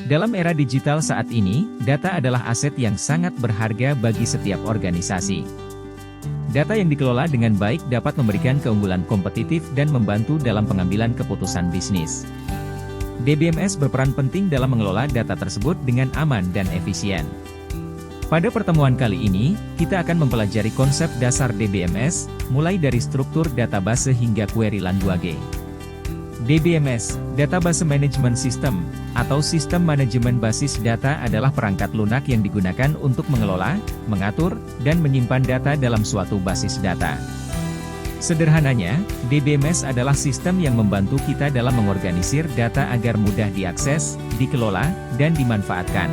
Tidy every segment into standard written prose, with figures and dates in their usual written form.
Dalam era digital saat ini, data adalah aset yang sangat berharga bagi setiap organisasi. Data yang dikelola dengan baik dapat memberikan keunggulan kompetitif dan membantu dalam pengambilan keputusan bisnis. DBMS berperan penting dalam mengelola data tersebut dengan aman dan efisien. Pada pertemuan kali ini, kita akan mempelajari konsep dasar DBMS, mulai dari struktur database hingga query language. DBMS, Database Management System, atau Sistem Manajemen Basis Data adalah perangkat lunak yang digunakan untuk mengelola, mengatur, dan menyimpan data dalam suatu basis data. Sederhananya, DBMS adalah sistem yang membantu kita dalam mengorganisir data agar mudah diakses, dikelola, dan dimanfaatkan.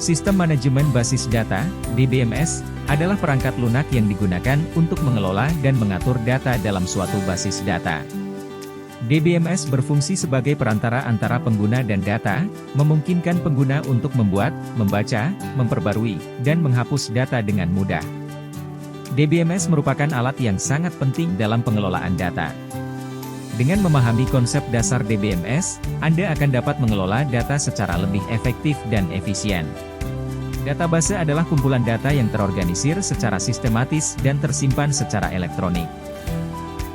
Sistem Manajemen Basis Data, DBMS, adalah perangkat lunak yang digunakan untuk mengelola dan mengatur data dalam suatu basis data. DBMS berfungsi sebagai perantara antara pengguna dan data, memungkinkan pengguna untuk membuat, membaca, memperbarui, dan menghapus data dengan mudah. DBMS merupakan alat yang sangat penting dalam pengelolaan data. Dengan memahami konsep dasar DBMS, Anda akan dapat mengelola data secara lebih efektif dan efisien. Database adalah kumpulan data yang terorganisir secara sistematis dan tersimpan secara elektronik.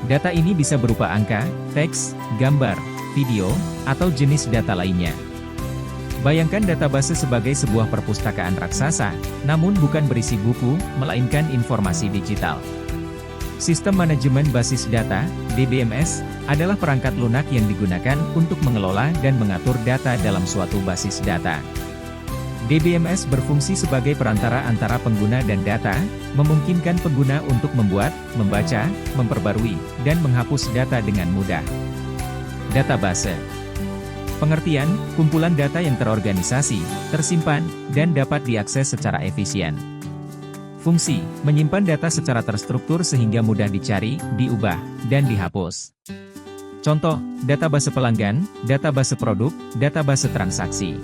Data ini bisa berupa angka, teks, gambar, video, atau jenis data lainnya. Bayangkan database sebagai sebuah perpustakaan raksasa, namun bukan berisi buku, melainkan informasi digital. Sistem Manajemen Basis Data, DBMS, adalah perangkat lunak yang digunakan untuk mengelola dan mengatur data dalam suatu basis data. DBMS berfungsi sebagai perantara antara pengguna dan data, memungkinkan pengguna untuk membuat, membaca, memperbarui, dan menghapus data dengan mudah. Database. Pengertian, kumpulan data yang terorganisasi, tersimpan, dan dapat diakses secara efisien. Fungsi, menyimpan data secara terstruktur sehingga mudah dicari, diubah, dan dihapus. Contoh, database pelanggan, database produk, database transaksi.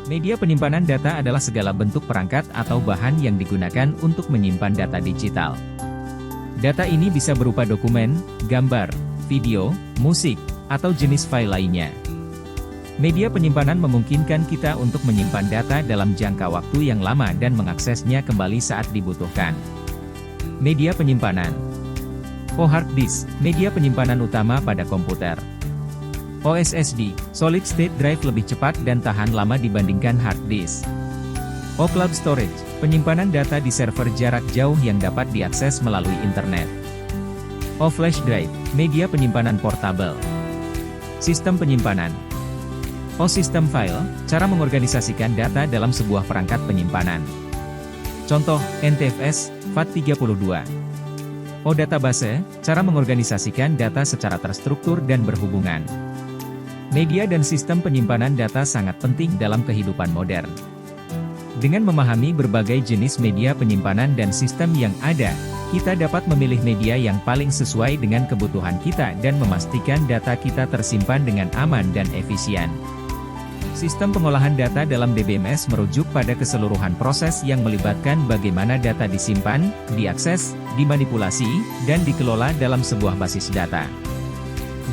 Media penyimpanan data adalah segala bentuk perangkat atau bahan yang digunakan untuk menyimpan data digital. Data ini bisa berupa dokumen, gambar, video, musik, atau jenis file lainnya. Media penyimpanan memungkinkan kita untuk menyimpan data dalam jangka waktu yang lama dan mengaksesnya kembali saat dibutuhkan. Media penyimpanan. Hard disk, media penyimpanan utama pada komputer. SSD, Solid State Drive lebih cepat dan tahan lama dibandingkan hard disk. Cloud Storage, penyimpanan data di server jarak jauh yang dapat diakses melalui internet. Flash Drive, media penyimpanan portable. Sistem penyimpanan. Sistem file, cara mengorganisasikan data dalam sebuah perangkat penyimpanan. Contoh, NTFS, FAT32. Database, cara mengorganisasikan data secara terstruktur dan berhubungan. Media dan sistem penyimpanan data sangat penting dalam kehidupan modern. Dengan memahami berbagai jenis media penyimpanan dan sistem yang ada, kita dapat memilih media yang paling sesuai dengan kebutuhan kita dan memastikan data kita tersimpan dengan aman dan efisien. Sistem pengolahan data dalam DBMS merujuk pada keseluruhan proses yang melibatkan bagaimana data disimpan, diakses, dimanipulasi, dan dikelola dalam sebuah basis data.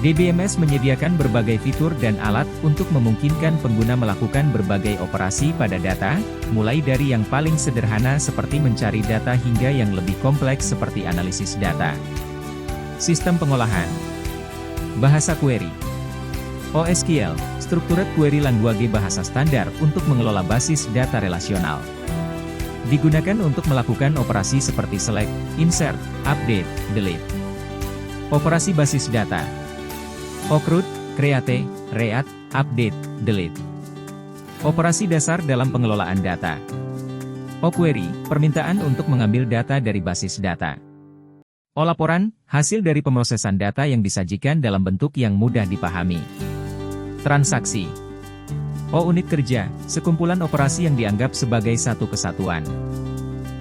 DBMS menyediakan berbagai fitur dan alat untuk memungkinkan pengguna melakukan berbagai operasi pada data, mulai dari yang paling sederhana seperti mencari data hingga yang lebih kompleks seperti analisis data. Sistem pengolahan. Bahasa query. SQL, Structured Query Language bahasa standar untuk mengelola basis data relasional. Digunakan untuk melakukan operasi seperti select, insert, update, delete. Operasi basis data. Create, create, read, update, delete. Operasi dasar dalam pengelolaan data. Query, permintaan untuk mengambil data dari basis data. Laporan, hasil dari pemrosesan data yang disajikan dalam bentuk yang mudah dipahami. Transaksi. Unit kerja, sekumpulan operasi yang dianggap sebagai satu kesatuan.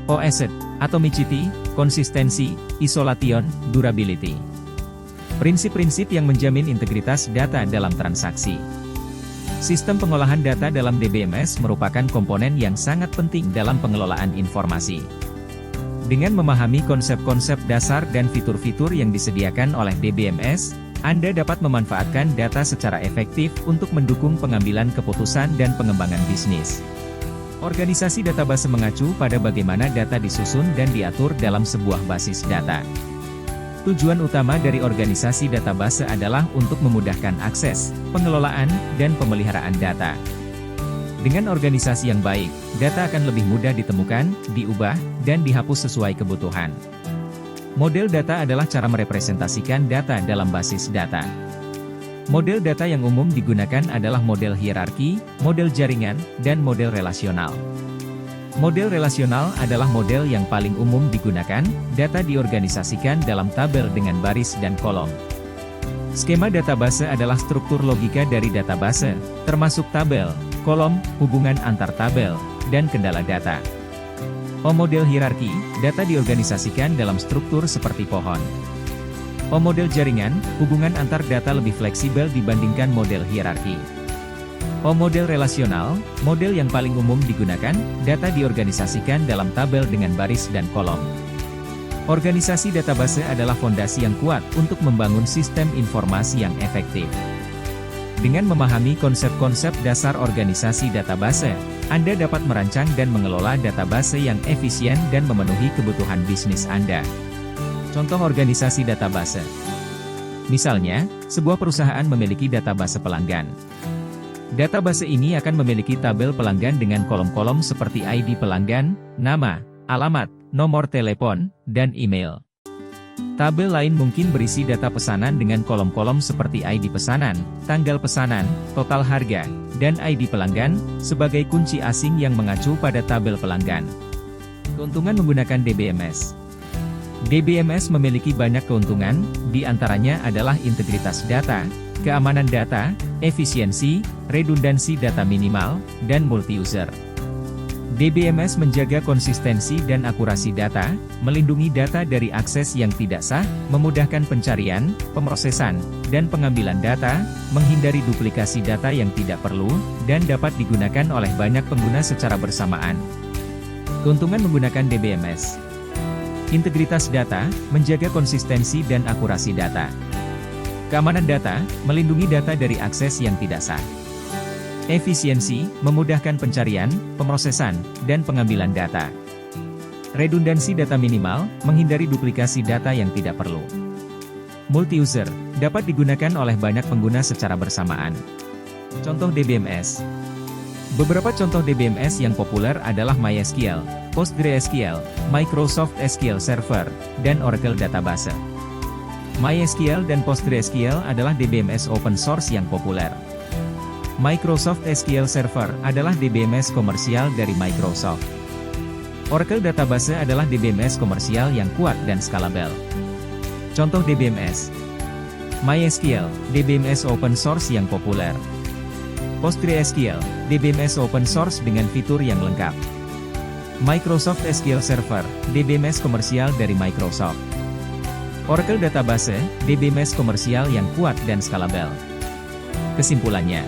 Asset, atomicity, konsistensi, isolation, durability. Prinsip-prinsip yang menjamin integritas data dalam transaksi. Sistem pengolahan data dalam DBMS merupakan komponen yang sangat penting dalam pengelolaan informasi. Dengan memahami konsep-konsep dasar dan fitur-fitur yang disediakan oleh DBMS, Anda dapat memanfaatkan data secara efektif untuk mendukung pengambilan keputusan dan pengembangan bisnis. Organisasi database mengacu pada bagaimana data disusun dan diatur dalam sebuah basis data. Tujuan utama dari organisasi database adalah untuk memudahkan akses, pengelolaan, dan pemeliharaan data. Dengan organisasi yang baik, data akan lebih mudah ditemukan, diubah, dan dihapus sesuai kebutuhan. Model data adalah cara merepresentasikan data dalam basis data. Model data yang umum digunakan adalah model hierarki, model jaringan, dan model relasional. Model relasional adalah model yang paling umum digunakan, data diorganisasikan dalam tabel dengan baris dan kolom. Skema database adalah struktur logika dari database, termasuk tabel, kolom, hubungan antar tabel, dan kendala data. Model hierarki, data diorganisasikan dalam struktur seperti pohon. Model jaringan, hubungan antar data lebih fleksibel dibandingkan model hierarki. Model relasional, model yang paling umum digunakan, data diorganisasikan dalam tabel dengan baris dan kolom. Organisasi database adalah fondasi yang kuat untuk membangun sistem informasi yang efektif. Dengan memahami konsep-konsep dasar organisasi database, Anda dapat merancang dan mengelola database yang efisien dan memenuhi kebutuhan bisnis Anda. Contoh organisasi database. Misalnya, sebuah perusahaan memiliki database pelanggan. Database ini akan memiliki tabel pelanggan dengan kolom-kolom seperti ID pelanggan, nama, alamat, nomor telepon, dan email. Tabel lain mungkin berisi data pesanan dengan kolom-kolom seperti ID pesanan, tanggal pesanan, total harga, dan ID pelanggan, sebagai kunci asing yang mengacu pada tabel pelanggan. Keuntungan menggunakan DBMS. DBMS memiliki banyak keuntungan, di antaranya adalah integritas data, keamanan data, efisiensi, redundansi data minimal, dan multi-user. DBMS menjaga konsistensi dan akurasi data, melindungi data dari akses yang tidak sah, memudahkan pencarian, pemrosesan, dan pengambilan data, menghindari duplikasi data yang tidak perlu, dan dapat digunakan oleh banyak pengguna secara bersamaan. Keuntungan menggunakan DBMS. Integritas data, menjaga konsistensi dan akurasi data. Keamanan data, melindungi data dari akses yang tidak sah. Efisiensi, memudahkan pencarian, pemrosesan, dan pengambilan data. Redundansi data minimal, menghindari duplikasi data yang tidak perlu. Multi-user, dapat digunakan oleh banyak pengguna secara bersamaan. Contoh DBMS. Beberapa contoh DBMS yang populer adalah MySQL, PostgreSQL, Microsoft SQL Server, dan Oracle Database. MySQL dan PostgreSQL adalah DBMS open source yang populer. Microsoft SQL Server adalah DBMS komersial dari Microsoft. Oracle Database adalah DBMS komersial yang kuat dan skalabel. Contoh DBMS. MySQL, DBMS open source yang populer. PostgreSQL, DBMS open source dengan fitur yang lengkap. Microsoft SQL Server, DBMS komersial dari Microsoft. Oracle Database, DBMS komersial yang kuat dan skalabel. Kesimpulannya,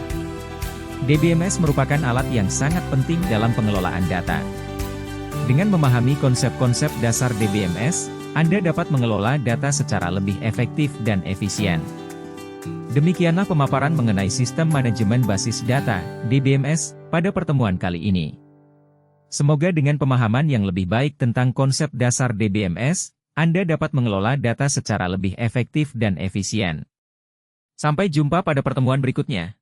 DBMS merupakan alat yang sangat penting dalam pengelolaan data. Dengan memahami konsep-konsep dasar DBMS, Anda dapat mengelola data secara lebih efektif dan efisien. Demikianlah pemaparan mengenai sistem manajemen basis data, DBMS, pada pertemuan kali ini. Semoga dengan pemahaman yang lebih baik tentang konsep dasar DBMS, Anda dapat mengelola data secara lebih efektif dan efisien. Sampai jumpa pada pertemuan berikutnya.